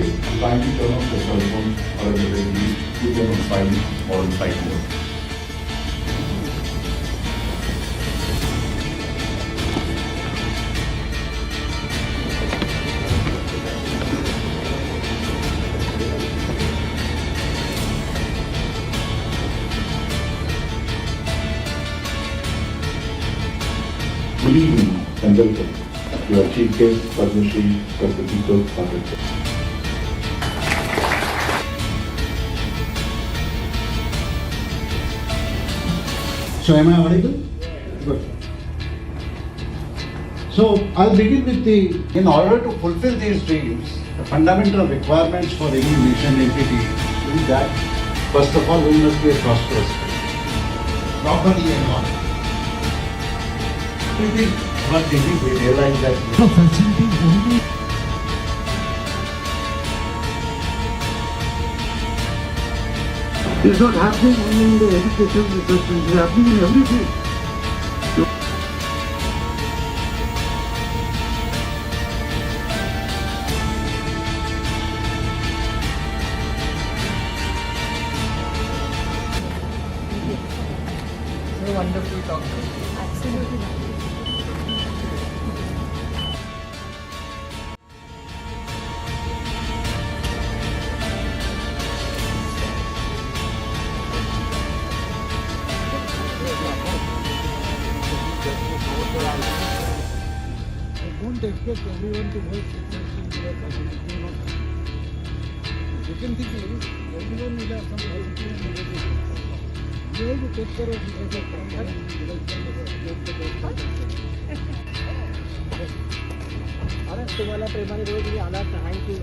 say, kindly turn off your cell phones or at the very least put them on silent or on flight mode. Good evening and welcome to our Chief Guest, Padma Shri Dr. Deepak Phatak. So am I audible? Good. So I'll begin with in order to fulfill these dreams, the fundamental requirements for any nation entity is that, first of all, we must be a prosperous country, properly and honest. But we realize that it's not happening only in the education system, it's happening in everything. So wonderful talk. Absolutely. Don't expect everyone to work successfully in their community. You can think everyone will have some positive and negative. You have to take care of अरे तुम्हाला प्रेमाने रोज मी आला thank you